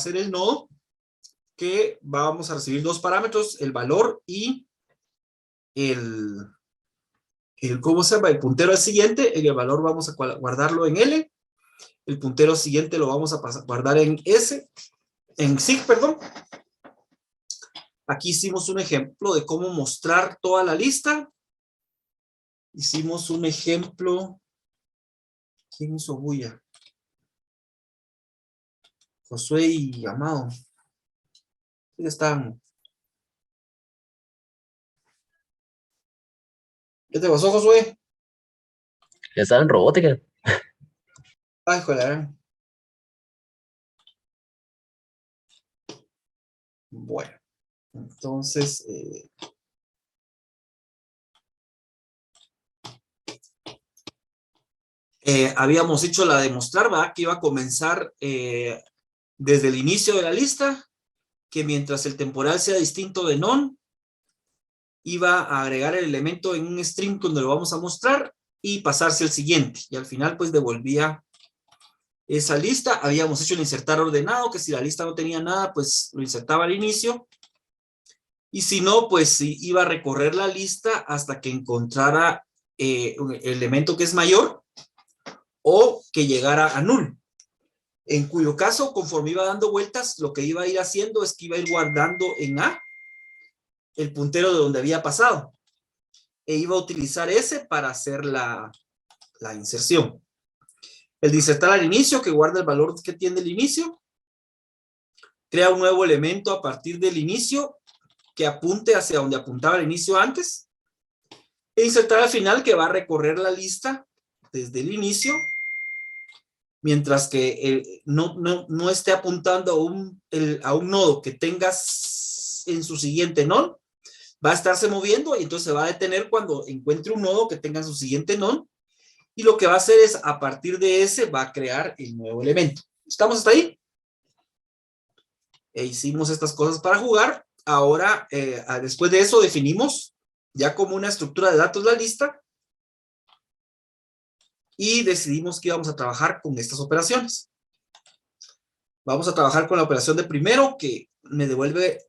ser el nodo que vamos a recibir dos parámetros, el valor y ¿cómo se llama? El puntero al siguiente. En el valor vamos a guardarlo en L. El puntero siguiente lo vamos a guardar en S, en SIG, perdón. Aquí hicimos un ejemplo de cómo mostrar toda la lista. Hicimos un ejemplo. ¿Quién hizo bulla? Josué y Amado. ¿Dónde están? ¿Qué te pasó, Josué? Ya estaba en robótica. Ay, joder. Bueno, entonces... habíamos hecho la de mostrar, ¿va? Que iba a comenzar desde el inicio de la lista, que mientras el temporal sea distinto de non, iba a agregar el elemento en un string donde lo vamos a mostrar y pasarse al siguiente. Y al final, pues, devolvía esa lista. Habíamos hecho el insertar ordenado, que si la lista no tenía nada, pues, lo insertaba al inicio. Y si no, pues, iba a recorrer la lista hasta que encontrara un elemento que es mayor o que llegara a null. En cuyo caso, conforme iba dando vueltas, lo que iba a ir haciendo es que iba a ir guardando en A el puntero de donde había pasado. E iba a utilizar ese para hacer la inserción. El de insertar al inicio, que guarda el valor que tiene el inicio. Crea un nuevo elemento a partir del inicio que apunte hacia donde apuntaba el inicio antes. E insertar al final, que va a recorrer la lista desde el inicio, mientras que no esté apuntando a un nodo que tengas en su siguiente non, va a estarse moviendo y entonces se va a detener cuando encuentre un nodo que tenga en su siguiente non, y lo que va a hacer es, a partir de ese, va a crear el nuevo elemento. ¿Estamos hasta ahí? Hicimos estas cosas para jugar. Ahora, después de eso, definimos ya como una estructura de datos la lista, y decidimos que íbamos a trabajar con estas operaciones. Vamos a trabajar con la operación de primero, que me devuelve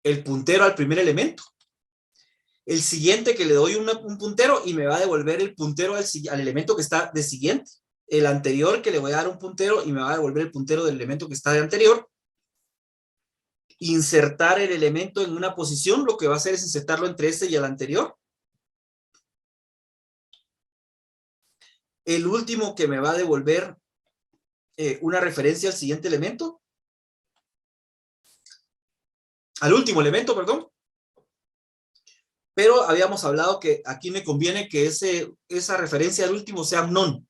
el puntero al primer elemento. El siguiente, que le doy un puntero y me va a devolver el puntero al elemento que está de siguiente. El anterior, que le voy a dar un puntero y me va a devolver el puntero del elemento que está de anterior. Insertar el elemento en una posición, lo que va a hacer es insertarlo entre este y el anterior. El último, que me va a devolver una referencia al siguiente elemento. Al último elemento, perdón. Pero habíamos hablado que aquí me conviene que esa referencia al último sea un non.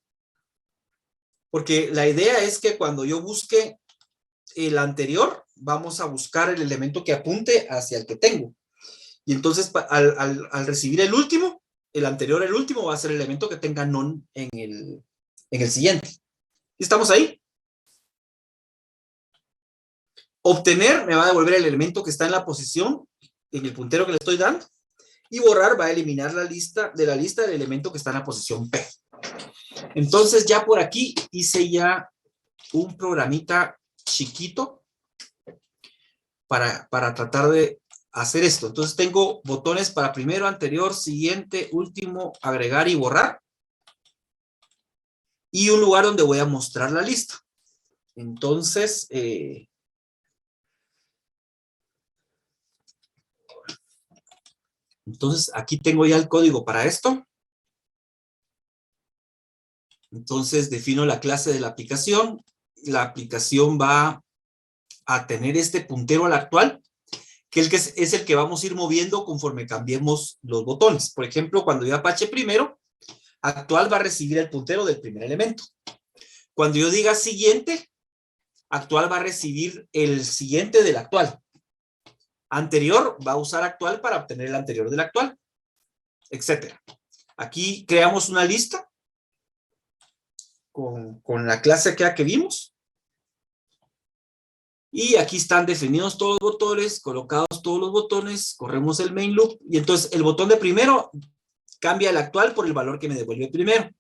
Porque la idea es que cuando yo busque el anterior, vamos a buscar el elemento que apunte hacia el que tengo. Y entonces, al recibir el último, el anterior al último va a ser el elemento que tenga non en el siguiente. ¿Estamos ahí? Obtener me va a devolver el elemento que está en la posición, en el puntero que le estoy dando. Y borrar va a eliminar de la lista el elemento que está en la posición P. Entonces, ya por aquí hice ya un programita chiquito para tratar de hacer esto. Entonces, tengo botones para primero, anterior, siguiente, último, agregar y borrar. Y un lugar donde voy a mostrar la lista. Entonces, aquí tengo ya el código para esto. Entonces, defino la clase de la aplicación. La aplicación va a tener este puntero al actual, que es el que vamos a ir moviendo conforme cambiemos los botones. Por ejemplo, cuando yo apache primero, actual va a recibir el puntero del primer elemento. Cuando yo diga siguiente, actual va a recibir el siguiente del actual. Anterior va a usar actual para obtener el anterior del actual, etcétera. Aquí creamos una lista con la clase que vimos. Y aquí están definidos todos los botones, colocados todos los botones, corremos el main loop, y entonces el botón de primero cambia el actual por el valor que me devuelve primero.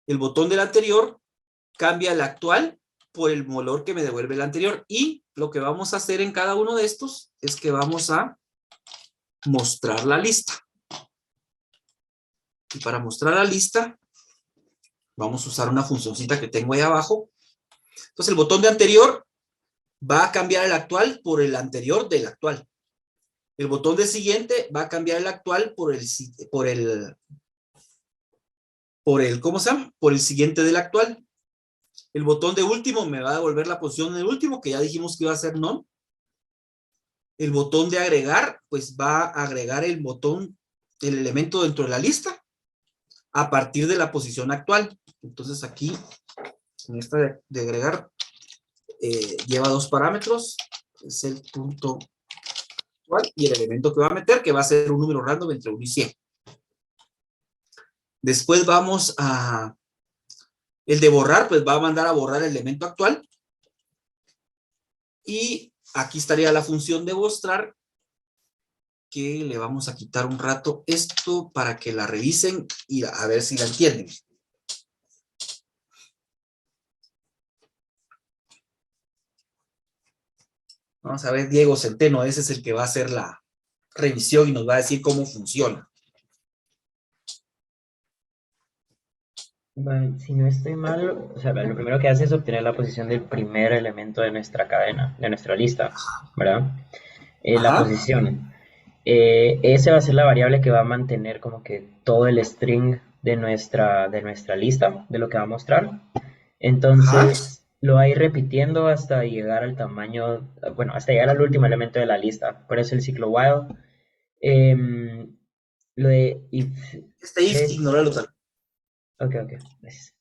El botón del anterior cambia el actual por el valor que me devuelve el anterior. Y lo que vamos a hacer en cada uno de estos es que vamos a mostrar la lista. Y para mostrar la lista, vamos a usar una funcioncita que tengo ahí abajo. Entonces el botón de anterior va a cambiar el actual por el anterior del actual. El botón de siguiente va a cambiar el actual por el ¿cómo se llama? Por el siguiente del actual. El botón de último me va a devolver la posición del último, que ya dijimos que iba a ser none. El botón de agregar, pues va a agregar el elemento dentro de la lista a partir de la posición actual. Entonces aquí, en esta de agregar, lleva dos parámetros, es el punto actual y el elemento que va a meter, que va a ser un número random entre 1 y 100. Después vamos a, el de borrar, pues va a mandar a borrar el elemento actual. Y aquí estaría la función de mostrar, que le vamos a quitar un rato esto para que la revisen y a ver si la entienden. Vamos a ver, Diego Centeno, ese es el que va a hacer la revisión y nos va a decir cómo funciona. Bueno, si no estoy mal, o sea, lo primero que hace es obtener la posición del primer elemento de nuestra cadena, de nuestra lista, ¿verdad? La Ajá. posición. Esa va a ser la variable que va a mantener como que todo el string de nuestra lista, de lo que va a mostrar. Entonces, lo va a ir repitiendo hasta llegar al tamaño, bueno, hasta llegar al último elemento de la lista. Por eso el ciclo while. Lo de if Este if, es... ignorarlo tal. Ok, gracias.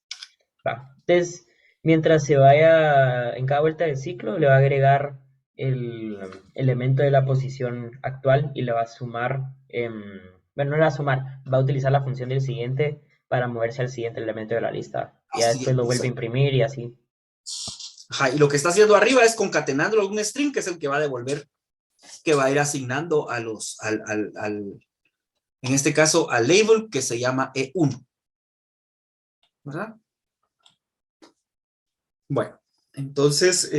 Va. Entonces, mientras se vaya en cada vuelta del ciclo, le va a agregar el elemento de la posición actual y le va a sumar, bueno, no le va a sumar, va a utilizar la función del siguiente para moverse al siguiente elemento de la lista. Ya Así, después lo vuelve a imprimir y así. ajá, y lo que está haciendo arriba es concatenándolo a un string, que es el que va a devolver, que va a ir asignando a los, en este caso, al label que se llama E1. ¿Verdad? Bueno, entonces,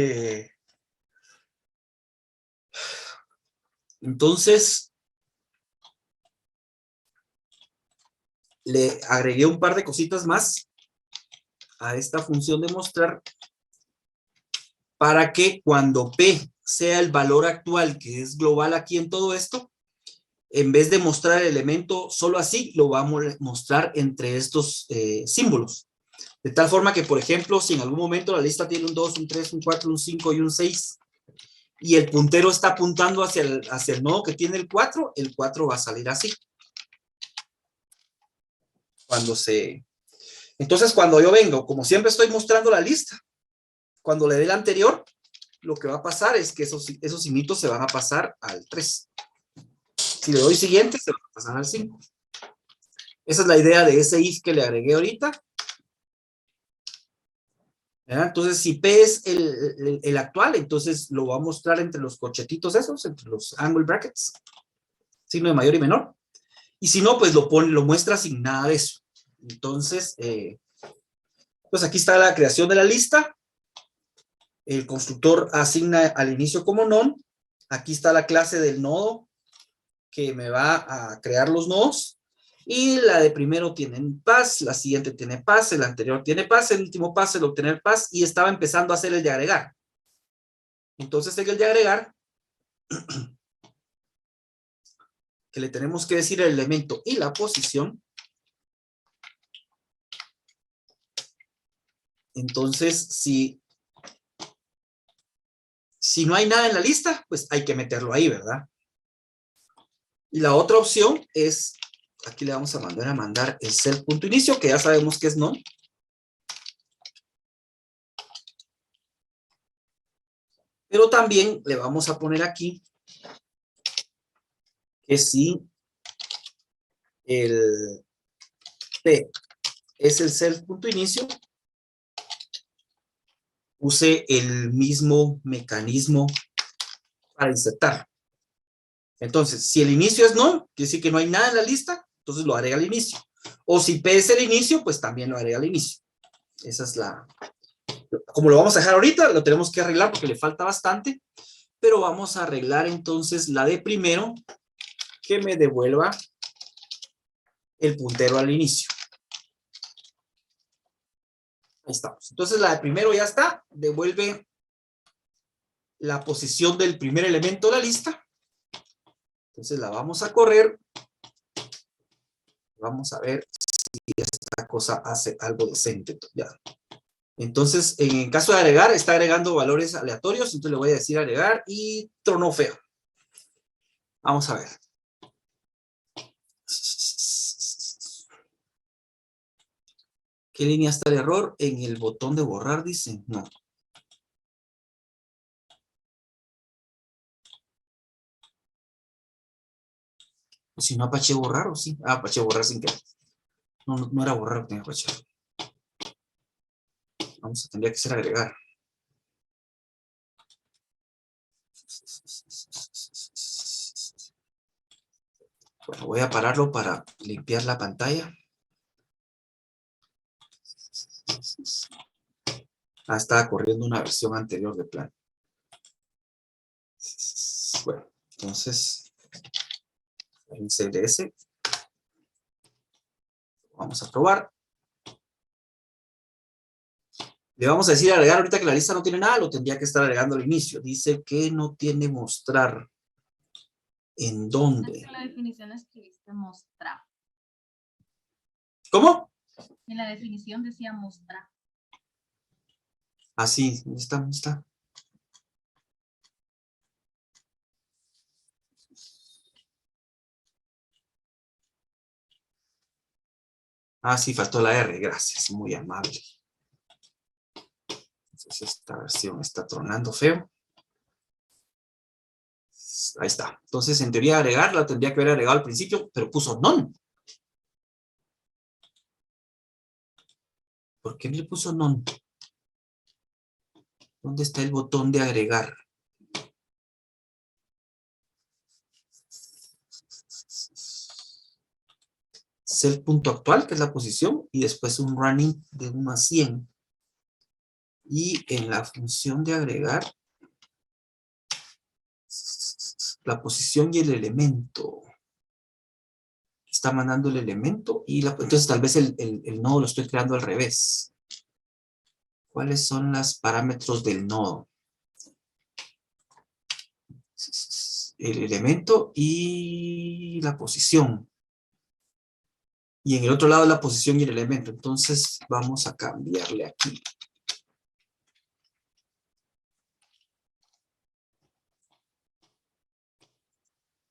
le agregué un par de cositas más a esta función de mostrar para que cuando P sea el valor actual que es global aquí en todo esto, en vez de mostrar el elemento solo así, lo vamos a mostrar entre estos símbolos. De tal forma que, por ejemplo, si en algún momento la lista tiene un 2, un 3, un 4, un 5 y un 6, y el puntero está apuntando hacia el nodo que tiene el 4 va a salir así. Entonces, cuando yo vengo, como siempre estoy mostrando la lista, cuando le dé el anterior, lo que va a pasar es que esos signitos se van a pasar al 3. Si le doy siguiente, se van a pasar al 5. Esa es la idea de ese if que le agregué ahorita. ¿Verdad? Entonces, si P es el actual, entonces lo va a mostrar entre los corchetitos esos, entre los angle brackets, signo de mayor y menor. Y si no, pues lo muestra sin nada de eso. Entonces, pues aquí está la creación de la lista. El constructor asigna al inicio como none. Aquí está la clase del nodo que me va a crear los nodos. Y la de primero tiene pass, la siguiente tiene pass, el anterior tiene pass, el último pass el obtener pass, y estaba empezando a hacer el de agregar. Entonces en el de agregar, que le tenemos que decir el elemento y la posición. Entonces, si no hay nada en la lista, pues hay que meterlo ahí, ¿verdad? Y la otra opción es, aquí le vamos a mandar el self.inicio, que ya sabemos que es no. Pero también le vamos a poner aquí que si el P es el self.inicio, use el mismo mecanismo para insertar. Entonces, si el inicio es no, quiere decir que no hay nada en la lista, entonces lo agrega al inicio. O si P es el inicio, pues también lo agrega al inicio. Esa es la como lo vamos a dejar ahorita, lo tenemos que arreglar porque le falta bastante, pero vamos a arreglar entonces la de primero, que me devuelva el puntero al inicio. Ahí estamos. Entonces la de primero ya está, devuelve la posición del primer elemento de la lista. Entonces la vamos a correr. Vamos a ver si esta cosa hace algo decente. Ya. Entonces, en caso de agregar, está agregando valores aleatorios. Entonces le voy a decir agregar y tronó feo. Vamos a ver. ¿Qué línea está el error? En el botón de borrar, dice. No. Si no apaché borrar o sí. Ah, apaché borrar sin querer. No, no era borrar, tenía que apachar. Vamos a tener que ser agregar. Bueno, voy a pararlo para limpiar la pantalla. Ah, estaba corriendo una versión anterior de plan. Bueno, entonces, en CLS. Vamos a probar. Le vamos a decir agregar ahorita que la lista no tiene nada, lo tendría que estar agregando al inicio. Dice que no tiene mostrar. ¿En dónde? En la definición escribiste mostrar. ¿Cómo? En la definición decía mostrar. Ah, sí, ¿dónde está? ¿Dónde está? Ah, sí, faltó la R, gracias, muy amable. Entonces esta versión está tronando feo. Ahí está. Entonces, en teoría, agregarla tendría que haber agregado al principio, pero puso none. ¿Por qué le puso none? ¿Dónde está el botón de agregar? Cell punto actual, que es la posición, y después un running de 1 a 100. Y en la función de agregar, la posición y el elemento. Está mandando el elemento y entonces tal vez el nodo lo estoy creando al revés. ¿Cuáles son los parámetros del nodo? El elemento y la posición. Y en el otro lado la posición y el elemento. Entonces vamos a cambiarle aquí.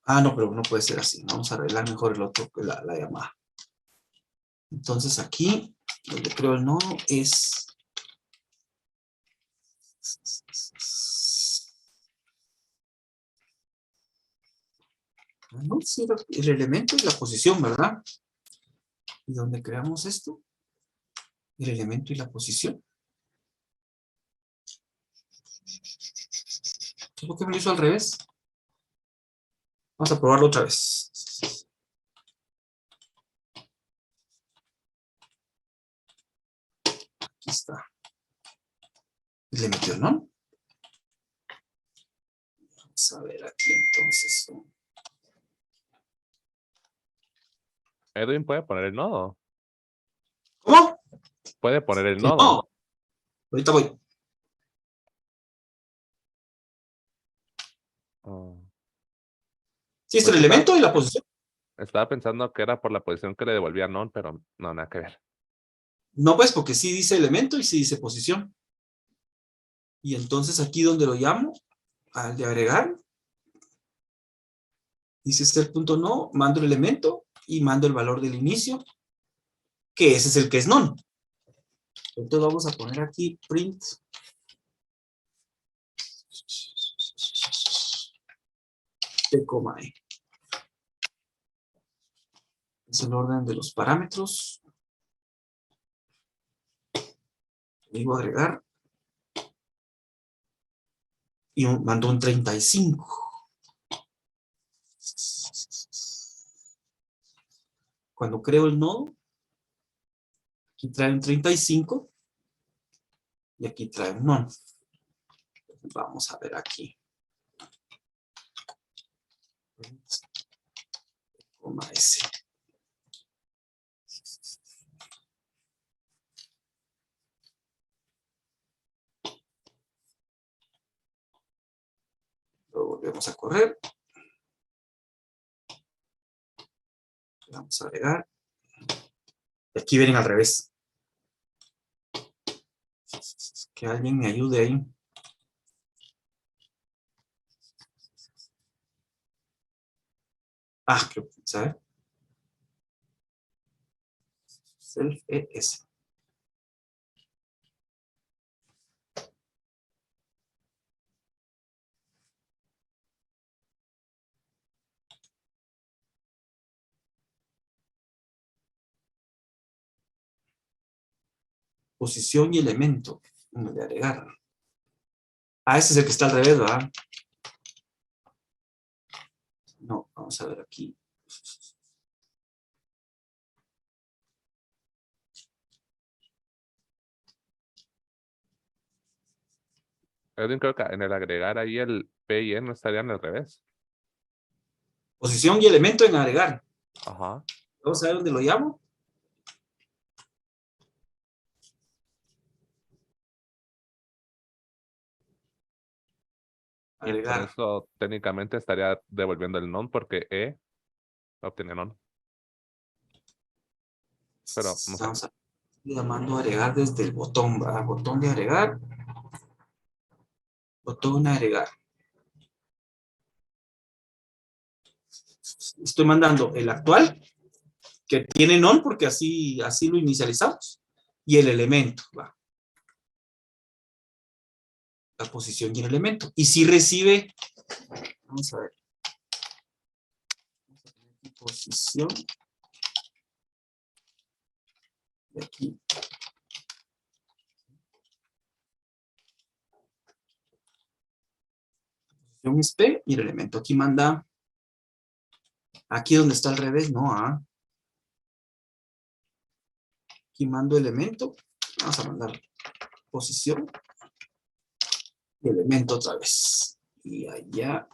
Ah, no, pero no puede ser así. Vamos a arreglar mejor el otro, la llamada. Entonces aquí, donde creo el nodo es... No, sí, el elemento y la posición, ¿verdad? ¿Y dónde creamos esto? El elemento y la posición. ¿Por qué me lo hizo al revés? Vamos a probarlo otra vez. Aquí está. ¿Y le metió no? Vamos a ver aquí entonces. Edwin puede poner el nodo. ¿Cómo? Puede poner el Que nodo. no. Ahorita voy. Oh. Sí, está el Porque elemento y la posición. estaba pensando que era por la posición que le devolvía non, pero no, nada que ver. No, pues, porque sí dice elemento y sí dice posición. Y entonces aquí donde lo llamo, al de agregar, dice ser punto no, mando el elemento y mando el valor del inicio, que ese es el que es non. Entonces vamos a poner aquí print. De coma E. Es el orden de los parámetros. Digo agregar. Y mandó un 35. Cuando creo el nodo, aquí trae un 35. Y aquí trae un non. Vamos a ver aquí. Coma S. Lo volvemos a correr. Vamos a agregar. Y aquí vienen al revés. Que alguien me ayude ahí. Ah, creo que, ¿sabe? Self ES. Posición y elemento. De agregar. Ah, ese es el que está al revés, ¿verdad? No, vamos a ver aquí. Edwin, creo que en el agregar ahí el P y E no estarían al revés. Posición y elemento en agregar. Ajá. Vamos a ver dónde lo llamo. Y por Agregar. eso técnicamente estaría devolviendo el non porque E obtiene non. Pero no sé. Vamos a llamando agregar desde el botón, ¿verdad? Botón de agregar. Botón agregar. Estoy mandando el actual, que tiene non, porque así lo inicializamos, y el elemento, ¿va? La posición y el elemento. Y si recibe, vamos a ver, posición, de aquí. Posición es P y el elemento. Aquí manda, aquí donde está al revés, no, aquí mando elemento, vamos a mandar posición y elemento otra vez. Y allá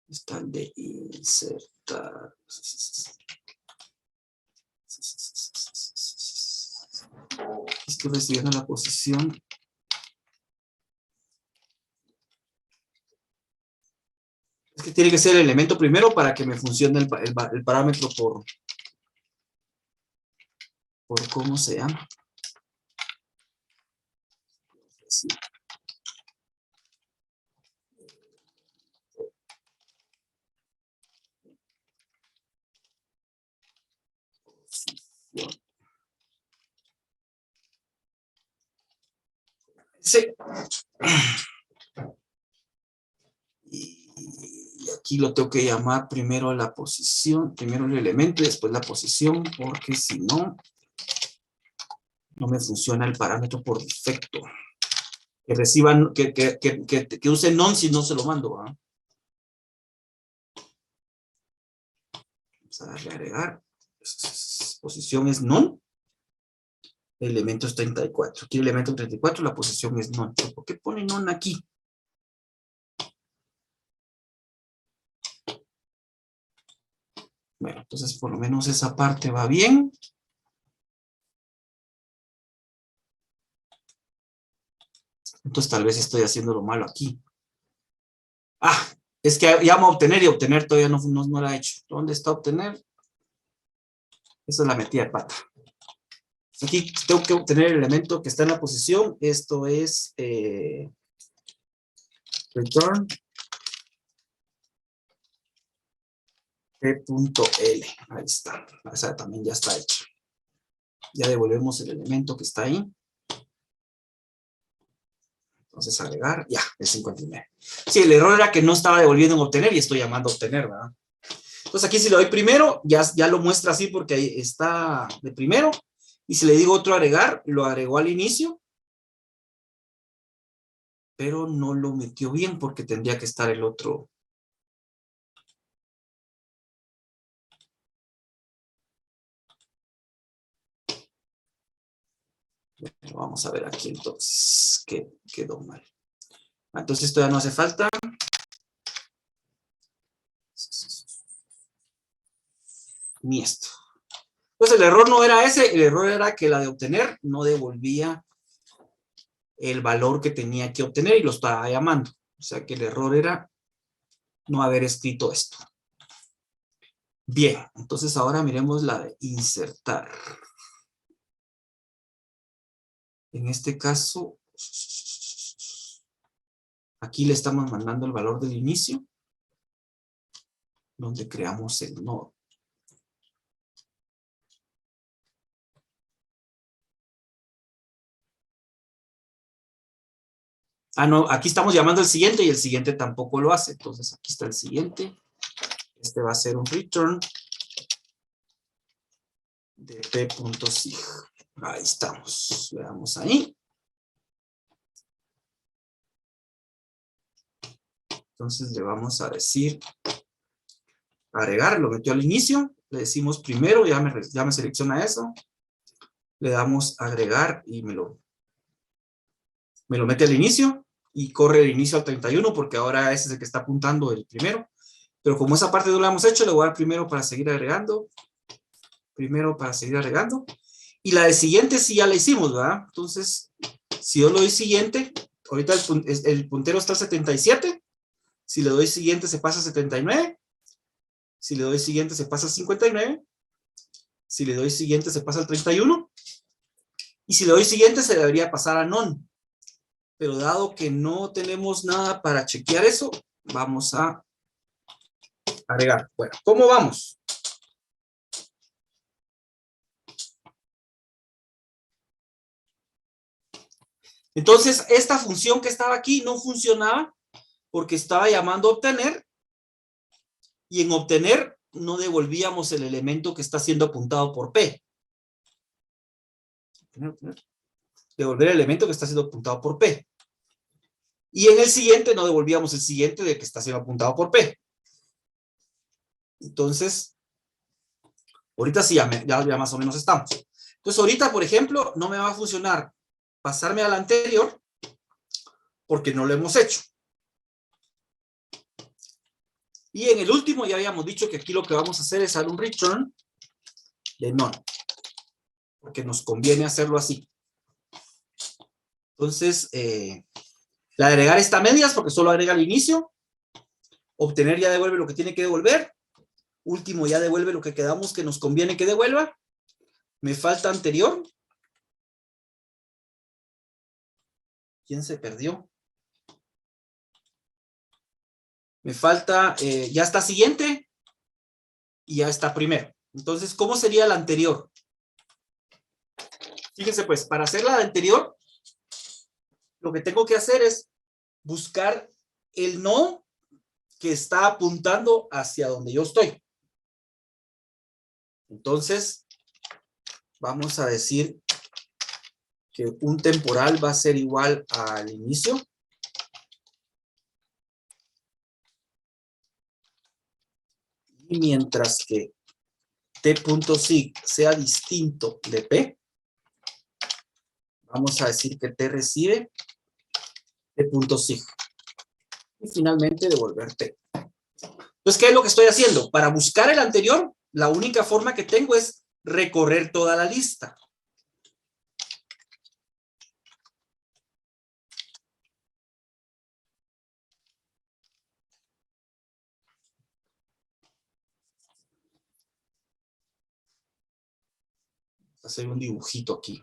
está el de insertar. Estoy recibiendo la posición. Es que tiene que ser el elemento primero para que me funcione el parámetro por cómo se llama. Sí. Sí. Y aquí lo tengo que llamar primero la posición, primero el elemento y después la posición, porque si no, no me funciona el parámetro por defecto. Que reciban, que use non si no se lo mando. ¿Ah? Vamos a darle a agregar. Posición es non. Elemento es 34. Aquí el elemento 34, la posición es non. ¿Por qué pone non aquí? Bueno, entonces por lo menos esa parte va bien. Entonces tal vez estoy haciéndolo malo aquí. Ah, es que llamo a obtener y obtener todavía no lo ha hecho. ¿Dónde está obtener? Esa es la metida de pata. Aquí tengo que obtener el elemento que está en la posición. Esto es return p.l. Ahí está. Esa también ya está hecha. Ya devolvemos el elemento que está ahí. Entonces agregar, ya, el 59. Sí, el error era que no estaba devolviendo en obtener y estoy llamando a obtener, ¿verdad? Entonces aquí si le doy primero, ya lo muestra así porque ahí está de primero. Y si le digo otro agregar, lo agregó al inicio. Pero no lo metió bien porque tendría que estar el otro. Vamos a ver aquí entonces, ¿qué quedó mal? Entonces esto ya no hace falta. Ni esto. Entonces el error no era ese, el error era que la de obtener no devolvía el valor que tenía que obtener y lo estaba llamando. O sea que el error era no haber escrito esto. Bien, entonces ahora miremos la de insertar. En este caso, aquí le estamos mandando el valor del inicio, donde creamos el nodo. Ah, no, aquí estamos llamando el siguiente y el siguiente tampoco lo hace. Entonces aquí está el siguiente. Este va a ser un return de p.sig. Ahí estamos. Veamos ahí. Entonces le vamos a decir agregar, lo metió al inicio. Le decimos primero, ya me selecciona eso. Le damos agregar y me lo mete al inicio. Y corre el inicio al 31 porque ahora ese es el que está apuntando el primero. Pero como esa parte no la hemos hecho, le voy a dar primero para seguir agregando. Primero para seguir agregando. Y la de siguiente sí ya la hicimos, ¿verdad? Entonces, si yo le doy siguiente, ahorita el puntero está al 77. Si le doy siguiente se pasa a 79. Si le doy siguiente se pasa a 59. Si le doy siguiente se pasa al 31. Y si le doy siguiente se debería pasar a none. Pero dado que no tenemos nada para chequear eso, vamos a agregar. Bueno, ¿cómo vamos? Entonces, esta función que estaba aquí no funcionaba porque estaba llamando a obtener y en obtener no devolvíamos el elemento que está siendo apuntado por P. Devolver el elemento que está siendo apuntado por P. Y en el siguiente no devolvíamos el siguiente de que está siendo apuntado por P. Entonces, ahorita sí, ya más o menos estamos. Entonces, ahorita, por ejemplo, no me va a funcionar pasarme al anterior porque no lo hemos hecho. Y en el último ya habíamos dicho que aquí lo que vamos a hacer es dar un return de none. Porque nos conviene hacerlo así. Entonces, la de agregar está a medias porque solo agrega el inicio. Obtener ya devuelve lo que tiene que devolver. Último ya devuelve lo que quedamos que nos conviene que devuelva. Me falta anterior. ¿Quién se perdió? Me falta, ya está siguiente. Y ya está primero. Entonces, ¿cómo sería la anterior? Fíjense pues, para hacer la anterior, lo que tengo que hacer es buscar el no que está apuntando hacia donde yo estoy. Entonces, vamos a decir que un temporal va a ser igual al inicio. Y mientras que t.sig sea distinto de p, vamos a decir que t recibe t.sig. Y finalmente devolver t. Entonces, ¿qué es lo que estoy haciendo? Para buscar el anterior, la única forma que tengo es recorrer toda la lista. Hacer un dibujito aquí.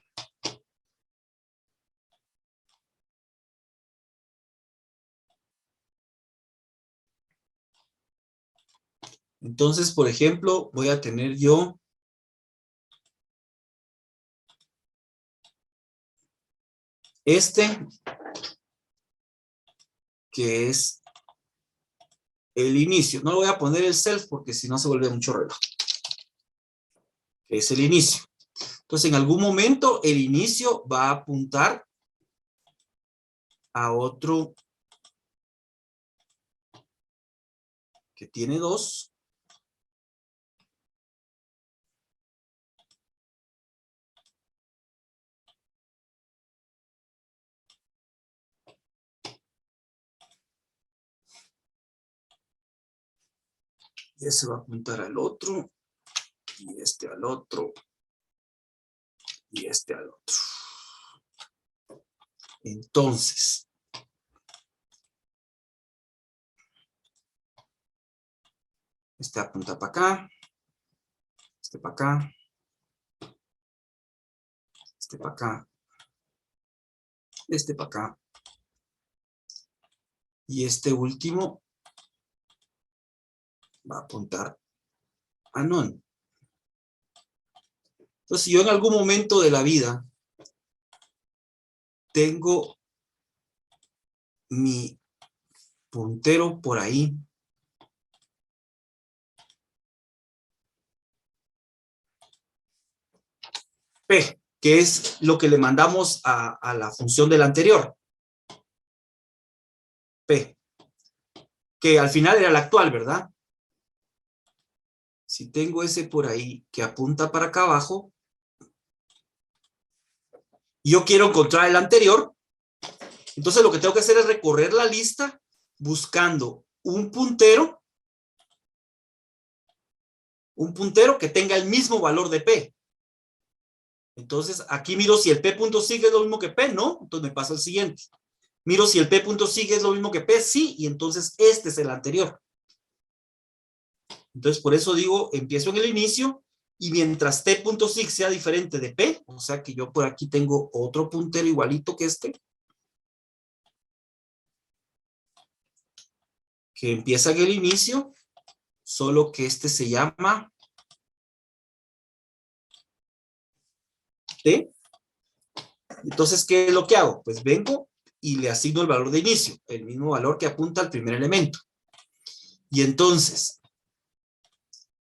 Entonces, por ejemplo, voy a tener yo este, que es el inicio. No le voy a poner el self porque si no se vuelve mucho reloj. Que es el inicio. Entonces, en algún momento, el inicio va a apuntar a otro que tiene 2. Y ese va a apuntar al otro, y este al otro, y este al otro. Entonces, este apunta para acá, este para acá, este para acá, este para acá, y este último va a apuntar a non. Entonces, si yo en algún momento de la vida tengo mi puntero por ahí, P, que es lo que le mandamos a la función del anterior, P, que al final era la actual, ¿verdad? Si tengo ese por ahí que apunta para acá abajo, y yo quiero encontrar el anterior, entonces lo que tengo que hacer es recorrer la lista buscando un puntero que tenga el mismo valor de P. Entonces aquí miro si el P.sig es lo mismo que P, ¿no? Entonces me paso al siguiente. Miro si el P.sig es lo mismo que P, sí, y entonces este es el anterior. Entonces por eso digo, empiezo en el inicio, y mientras T.sig sea diferente de P, o sea que yo por aquí tengo otro puntero igualito que este, que empieza en el inicio, solo que este se llama T. Entonces, ¿qué es lo que hago? Pues vengo y le asigno el valor de inicio, el mismo valor que apunta al primer elemento. Y entonces,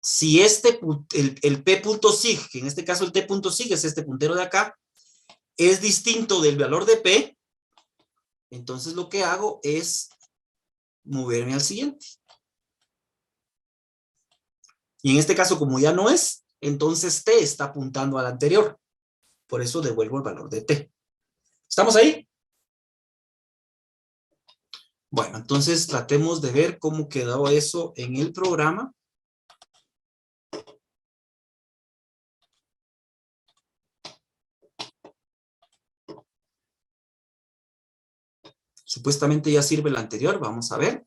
si el P.sig, que en este caso el T.sig es este puntero de acá, es distinto del valor de P, entonces lo que hago es moverme al siguiente. Y en este caso, como ya no es, entonces T está apuntando al anterior. Por eso devuelvo el valor de T. ¿Estamos ahí? Bueno, entonces tratemos de ver cómo quedó eso en el programa. Supuestamente ya sirve el anterior, vamos a ver.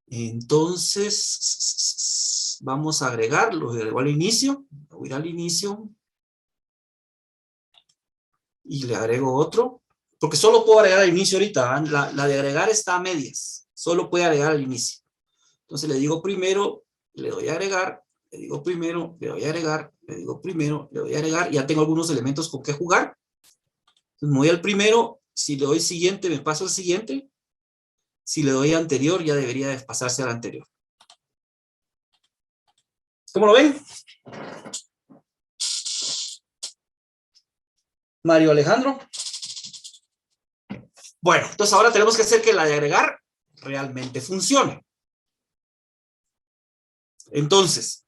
Entonces, vamos a agregarlo, agrego al inicio, voy a ir al inicio y le agrego otro, porque solo puedo agregar al inicio ahorita, la de agregar está a medias, solo puede agregar al inicio. Entonces le digo primero, le doy a agregar, le digo primero, le doy a agregar, le digo primero, le doy a agregar, ya tengo algunos elementos con que jugar. Entonces me voy al primero, si le doy siguiente, me paso al siguiente. Si le doy anterior, ya debería de pasarse al anterior. ¿Cómo lo ven? Mario Alejandro. Bueno, entonces ahora tenemos que hacer que la de agregar realmente funcione. Entonces,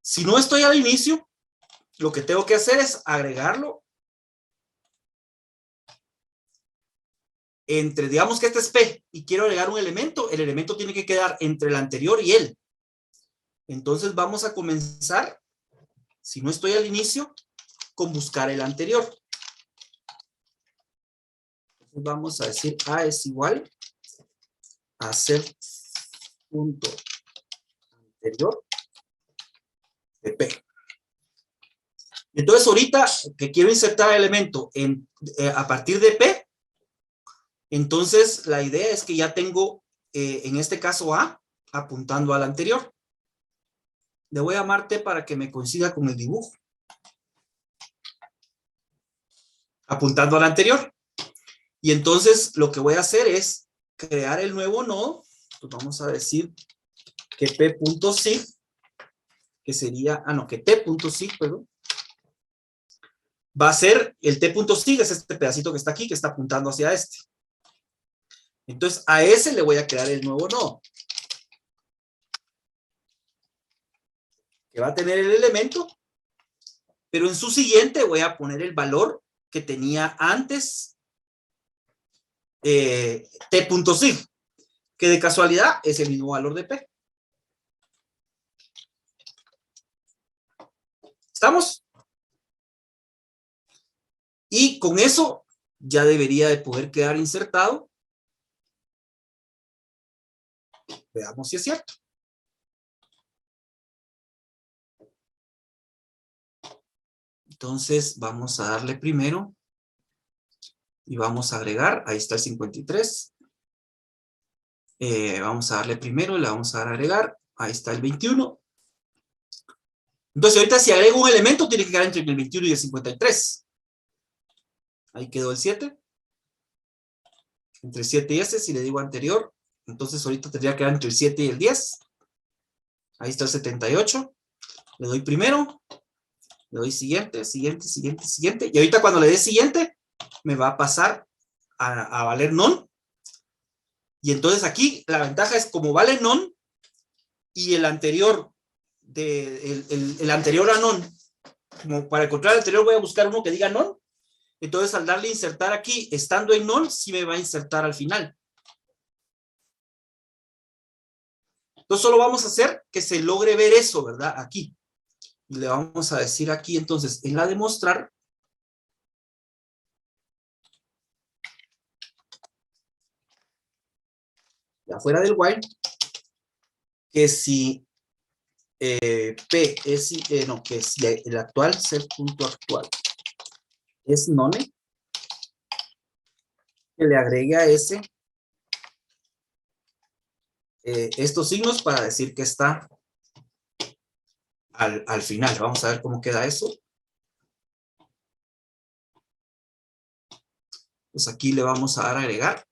si no estoy al inicio, lo que tengo que hacer es agregarlo entre, digamos que este es P y quiero agregar un elemento, el elemento tiene que quedar entre el anterior y él. Entonces vamos a comenzar, si no estoy al inicio, con buscar el anterior. Entonces vamos a decir A es igual a ser punto anterior de P. Entonces ahorita que quiero insertar el elemento a partir de P, entonces la idea es que ya tengo, en este caso A, apuntando al anterior. Le voy a llamar T para que me coincida con el dibujo. Apuntando al anterior. Y entonces lo que voy a hacer es crear el nuevo nodo. Pues vamos a decir que P.sig, que sería, que T.sig, perdón, va a ser, el T.sig es este pedacito que está aquí, que está apuntando hacia este. Entonces a ese le voy a crear el nuevo nodo, que va a tener el elemento, pero en su siguiente voy a poner el valor que tenía antes T.sig, que de casualidad es el mismo valor de P. ¿Estamos? Y con eso ya debería de poder quedar insertado. Veamos si es cierto. Entonces vamos a darle primero y vamos a agregar, ahí está el 53. Vamos a darle primero, le vamos a dar a agregar, ahí está el 21. Entonces ahorita si agrego un elemento tiene que quedar entre el 21 y el 53. Ahí quedó el 7. Entre el 7 y ese, si le digo anterior, entonces ahorita tendría que quedar entre el 7 y el 10. Ahí está el 78. Le doy primero. Le doy siguiente, siguiente, siguiente, siguiente. Y ahorita cuando le dé siguiente, me va a pasar a valer non. Y entonces aquí la ventaja es como vale non y el anterior, el anterior a non, como para encontrar el anterior voy a buscar uno que diga non. Entonces al darle insertar aquí, estando en non, sí me va a insertar al final. Entonces solo vamos a hacer que se logre ver eso, ¿verdad? Aquí. Y le vamos a decir aquí, entonces, en la demostrar, ya fuera del while, que si P es, no, que si el actual set punto actual es none, que le agregue a ese estos signos para decir que está al final. Vamos a ver cómo queda eso. Pues aquí le vamos a dar a agregar.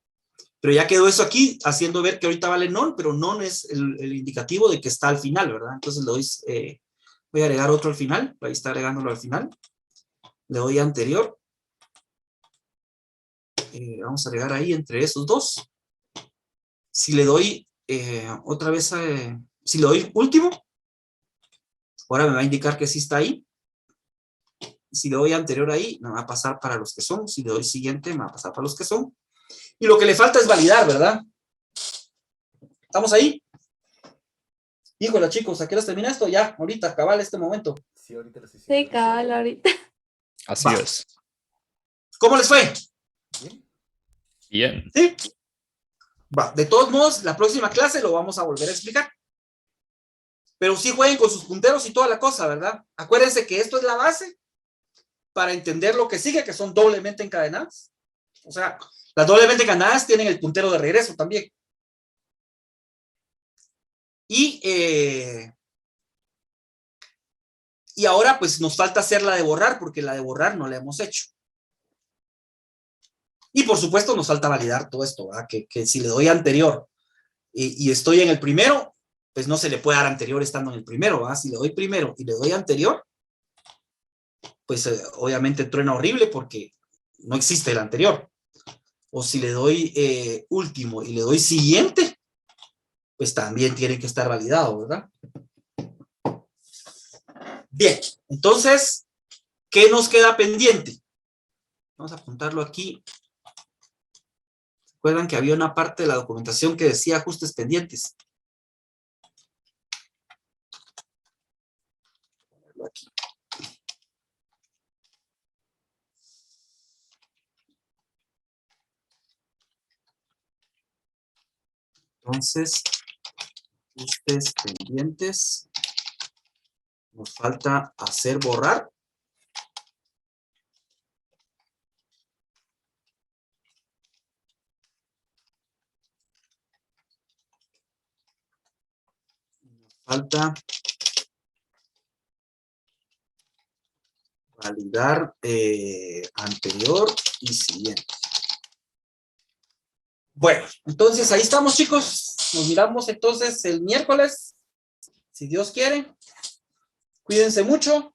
Pero ya quedó eso aquí, haciendo ver que ahorita vale non, pero non es el indicativo de que está al final, ¿verdad? Entonces le doy, voy a agregar otro al final, ahí está agregándolo al final. Le doy anterior. Vamos a agregar ahí entre esos dos. Si le doy otra vez, si le doy último, ahora me va a indicar que sí está ahí. Si le doy anterior ahí, me va a pasar para los que son. Si le doy siguiente, me va a pasar para los que son. Y lo que le falta es validar, ¿verdad? ¿Estamos ahí? Híjole, chicos, ¿a qué hora termina esto? Ya, ahorita, cabal, este momento. Sí, ahorita lo estoy Sí, haciendo. cabal, ahorita. Así Va. es. ¿Cómo les fue? Bien. Bien. ¿Sí? Va, de todos modos, la próxima clase lo vamos a volver a explicar. Pero sí jueguen con sus punteros y toda la cosa, ¿verdad? Acuérdense que esto es la base para entender lo que sigue, que son doblemente encadenadas. O sea, las doblemente encadenadas tienen el puntero de regreso también. Y ahora pues nos falta hacer la de borrar, porque la de borrar no la hemos hecho. Y por supuesto nos falta validar todo esto, ¿verdad? Que si le doy anterior y estoy en el primero, pues no se le puede dar anterior estando en el primero, ¿verdad? Si le doy primero y le doy anterior, pues obviamente truena horrible porque no existe el anterior. O si le doy último y le doy siguiente, pues también tiene que estar validado, ¿verdad? Bien, entonces, ¿qué nos queda pendiente? Vamos a apuntarlo aquí. ¿Recuerdan que había una parte de la documentación que decía ajustes pendientes? Aquí. Entonces, ajustes pendientes. Nos falta hacer borrar. Nos falta validar anterior y siguiente. Bueno, entonces ahí estamos, chicos. Nos miramos entonces el miércoles, si Dios quiere. Cuídense mucho.